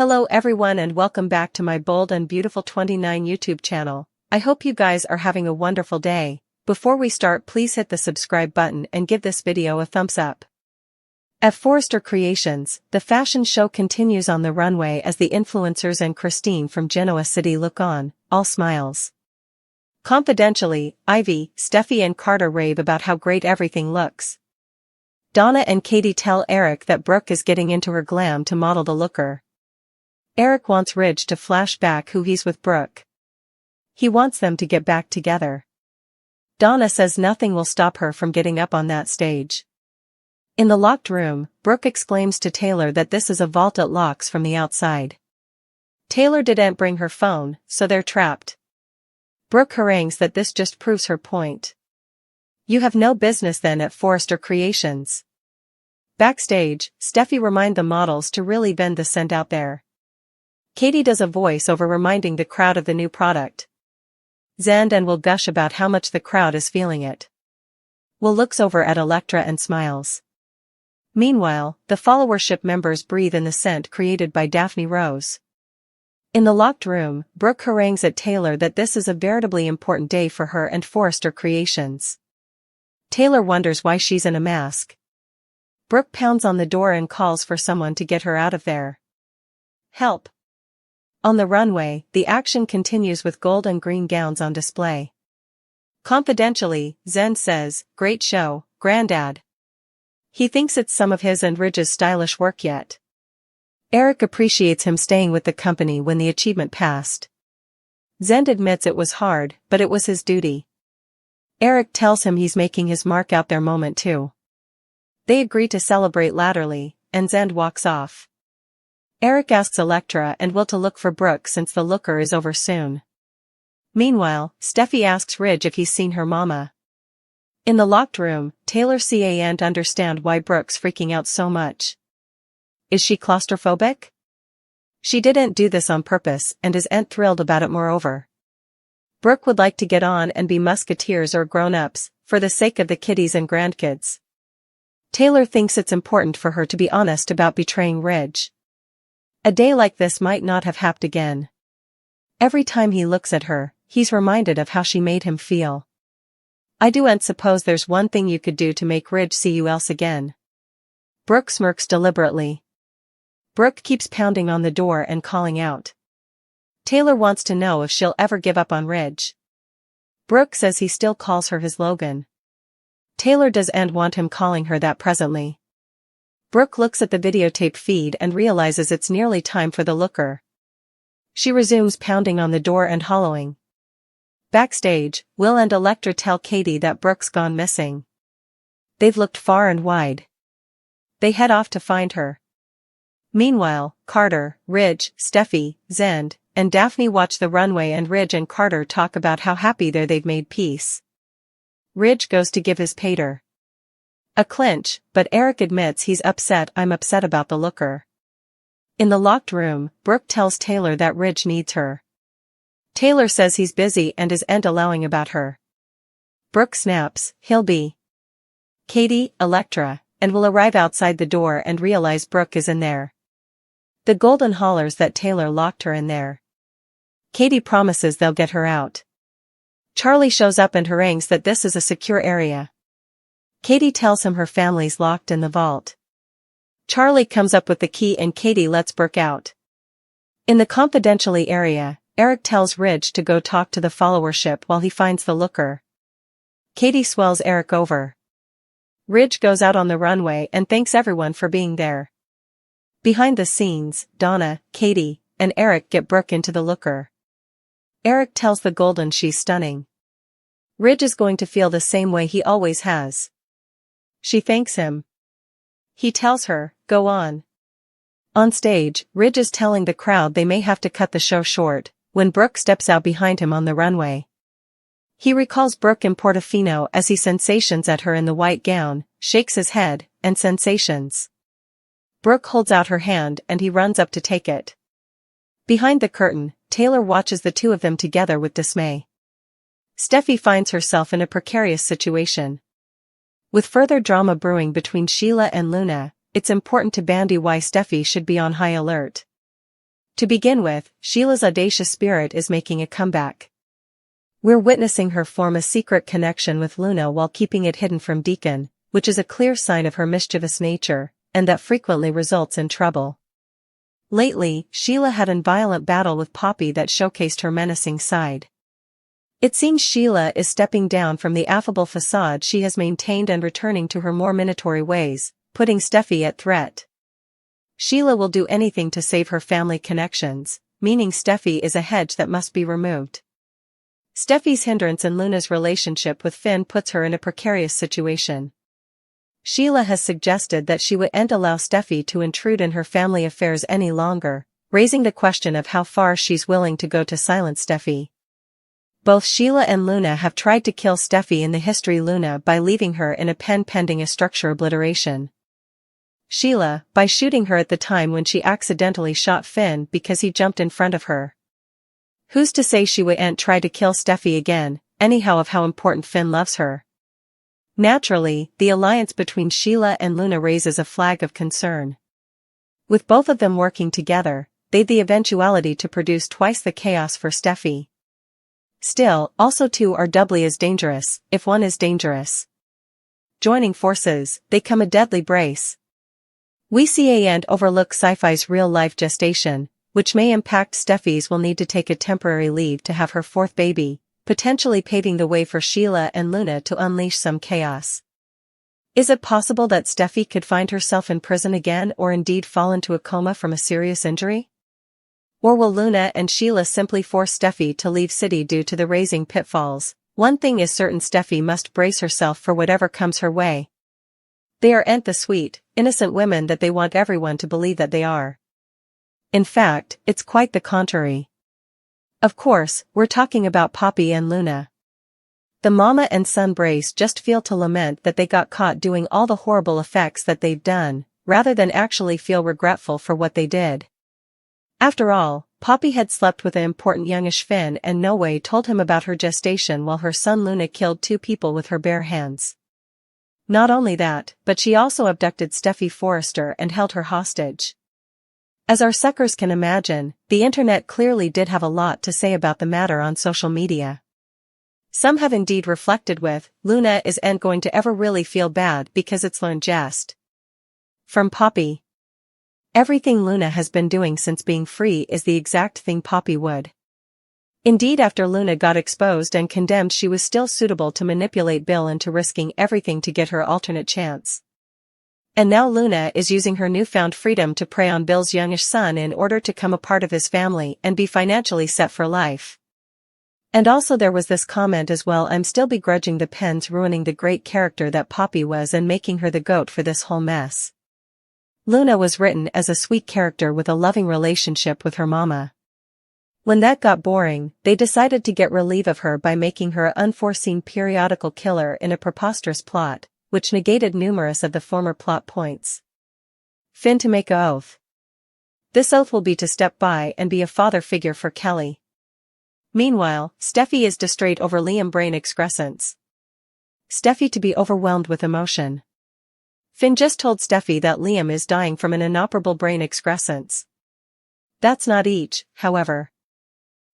Hello everyone and welcome back to my Bold and Beautiful 29 YouTube channel. I hope you guys are having a wonderful day. Before we start, please hit the subscribe button and give this video a thumbs up. At Forrester Creations, the fashion show continues on the runway as the influencers and Christine from Genoa City look on, all smiles. Confidentially, Ivy, Steffi and Carter rave about how great everything looks. Donna and Katie tell Eric that Brooke is getting into her glam to model the looker. Eric wants Ridge to flash back who he's with Brooke. He wants them to get back together. Donna says nothing will stop her from getting up on that stage. In the locked room, Brooke exclaims to Taylor that this is a vault it locks from the outside. Taylor didn't bring her phone, so they're trapped. Brooke harangues that this just proves her point. You have no business then at Forrester Creations. Backstage, Steffi reminds the models to really bend the scent out there. Katie does a voiceover reminding the crowd of the new product. Zand and Will gush about how much the crowd is feeling it. Will looks over at Elektra and smiles. Meanwhile, the followership members breathe in the scent created by Daphne Rose. In the locked room, Brooke harangues at Taylor that this is a veritably important day for her and Forrester Creations. Taylor wonders why she's in a mask. Brooke pounds on the door and calls for someone to get her out of there. Help! On the runway, the action continues with gold and green gowns on display. Confidentially, Zen says, "Great show, Grandad." He thinks it's some of his and Ridge's stylish work yet. Eric appreciates him staying with the company when the achievement passed. Zen admits it was hard, but it was his duty. Eric tells him he's making his mark out their moment too. They agree to celebrate laterally, and Zen walks off. Eric asks Elektra and Will to look for Brooke since the looker is over soon. Meanwhile, Steffi asks Ridge if he's seen her mama. In the locked room, Taylor can't understand why Brooke's freaking out so much. Is she claustrophobic? She didn't do this on purpose and isn't thrilled about it moreover. Brooke would like to get on and be musketeers or grown-ups, for the sake of the kiddies and grandkids. Taylor thinks it's important for her to be honest about betraying Ridge. A day like this might not have happened again. Every time he looks at her, he's reminded of how she made him feel. I don't suppose there's one thing you could do to make Ridge see you else again. Brooke smirks deliberately. Brooke keeps pounding on the door and calling out. Taylor wants to know if she'll ever give up on Ridge. Brooke says he still calls her his Logan. Taylor doesn't want him calling her that presently. Brooke looks at the videotape feed and realizes it's nearly time for the looker. She resumes pounding on the door and hollowing. Backstage, Will and Elektra tell Katie that Brooke's gone missing. They've looked far and wide. They head off to find her. Meanwhile, Carter, Ridge, Steffi, Zend, and Daphne watch the runway and Ridge and Carter talk about how happy they've made peace. Ridge goes to give his pater. A clinch, but Eric admits he's upset. I'm upset about the looker. In the locked room, Brooke tells Taylor that Ridge needs her. Taylor says he's busy and isn't allowing about her. Brooke snaps, he'll be. Katie, Elektra, and Will arrive outside the door and realize Brooke is in there. The golden hollers that Taylor locked her in there. Katie promises they'll get her out. Charlie shows up and harangues that this is a secure area. Katie tells him her family's locked in the vault. Charlie comes up with the key and Katie lets Brooke out. In the confidentially area, Eric tells Ridge to go talk to the followership while he finds the looker. Katie swells Eric over. Ridge goes out on the runway and thanks everyone for being there. Behind the scenes, Donna, Katie, and Eric get Brooke into the looker. Eric tells the Golden she's stunning. Ridge is going to feel the same way he always has. She thanks him. He tells her, go on. On stage, Ridge is telling the crowd they may have to cut the show short, when Brooke steps out behind him on the runway. He recalls Brooke in Portofino as he sensations at her in the white gown, shakes his head, and sensations. Brooke holds out her hand and he runs up to take it. Behind the curtain, Taylor watches the two of them together with dismay. Steffi finds herself in a precarious situation. With further drama brewing between Sheila and Luna, it's important to bandy why Steffi should be on high alert. To begin with, Sheila's audacious spirit is making a comeback. We're witnessing her form a secret connection with Luna while keeping it hidden from Deacon, which is a clear sign of her mischievous nature, and that frequently results in trouble. Lately, Sheila had a violent battle with Poppy that showcased her menacing side. It seems Sheila is stepping down from the affable facade she has maintained and returning to her more minatory ways, putting Steffi at threat. Sheila will do anything to save her family connections, meaning Steffi is a hedge that must be removed. Steffi's hindrance in Luna's relationship with Finn puts her in a precarious situation. Sheila has suggested that she wouldn't allow Steffi to intrude in her family affairs any longer, raising the question of how far she's willing to go to silence Steffi. Both Sheila and Luna have tried to kill Steffi in the history Luna by leaving her in a pen pending a structure obliteration. Sheila, by shooting her at the time when she accidentally shot Finn because he jumped in front of her. Who's to say she wouldn't try to kill Steffi again, anyhow of how important Finn loves her? Naturally, the alliance between Sheila and Luna raises a flag of concern. With both of them working together, they'd the eventuality to produce twice the chaos for Steffi. Still, also two are doubly as dangerous, if one is dangerous. Joining forces, they come a deadly brace. We see and overlook sci-fi's real-life gestation, which may impact Steffi's will need to take a temporary leave to have her fourth baby, potentially paving the way for Sheila and Luna to unleash some chaos. Is it possible that Steffi could find herself in prison again or indeed fall into a coma from a serious injury? Or will Luna and Sheila simply force Steffi to leave city due to the raising pitfalls? One thing is certain, Steffi must brace herself for whatever comes her way. They aren't the sweet, innocent women that they want everyone to believe that they are. In fact, it's quite the contrary. Of course, we're talking about Poppy and Luna. The mama and son brace just feel to lament that they got caught doing all the horrible effects that they've done, rather than actually feel regretful for what they did. After all, Poppy had slept with an important youngish Finn and no way told him about her gestation while her son Luna killed 2 people with her bare hands. Not only that, but she also abducted Steffi Forrester and held her hostage. As our suckers can imagine, the internet clearly did have a lot to say about the matter on social media. Some have indeed reflected with, Luna isn't going to ever really feel bad because it's learned jest. From Poppy. Everything Luna has been doing since being free is the exact thing Poppy would. Indeed, after Luna got exposed and condemned, she was still suitable to manipulate Bill into risking everything to get her alternate chance. And now Luna is using her newfound freedom to prey on Bill's youngish son in order to become a part of his family and be financially set for life. And also there was this comment as well, I'm still begrudging the pens ruining the great character that Poppy was and making her the goat for this whole mess. Luna was written as a sweet character with a loving relationship with her mama. When that got boring, they decided to get relief of her by making her an unforeseen periodical killer in a preposterous plot, which negated numerous of the former plot points. Finn to make an oath. This oath will be to step by and be a father figure for Kelly. Meanwhile, Steffi is distraught over Liam brain excrescence. Steffi to be overwhelmed with emotion. Finn just told Steffi that Liam is dying from an inoperable brain excrescence. That's not each, however.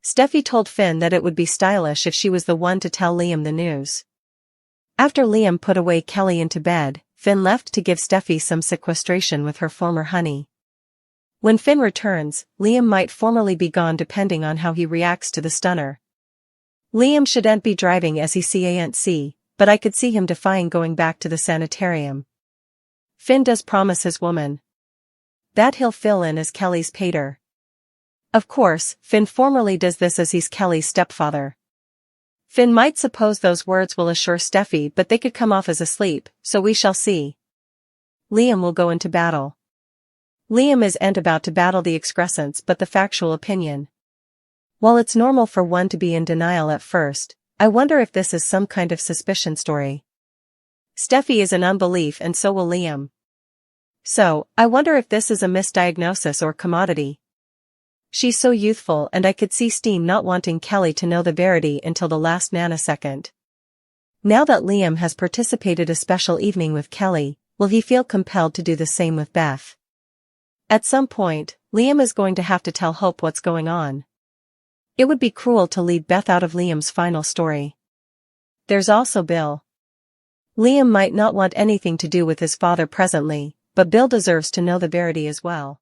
Steffi told Finn that it would be stylish if she was the one to tell Liam the news. After Liam put away Kelly into bed, Finn left to give Steffi some sequestration with her former honey. When Finn returns, Liam might formally be gone depending on how he reacts to the stunner. Liam shouldn't be driving as he can't see, but I could see him defying going back to the sanitarium. Finn does promise his woman that he'll fill in as Kelly's pater. Of course, Finn formally does this as he's Kelly's stepfather. Finn might suppose those words will assure Steffi, but they could come off as asleep, so we shall see. Liam will go into battle. Liam isn't about to battle the excrescence but the factual opinion. While it's normal for one to be in denial at first, I wonder if this is some kind of suspicion story. Steffi is in unbelief and so will Liam. So, I wonder if this is a misdiagnosis or commodity. She's so youthful and I could see Steen not wanting Kelly to know the verity until the last nanosecond. Now that Liam has participated a special evening with Kelly, will he feel compelled to do the same with Beth? At some point, Liam is going to have to tell Hope what's going on. It would be cruel to leave Beth out of Liam's final story. There's also Bill. Liam might not want anything to do with his father presently, but Bill deserves to know the verity as well.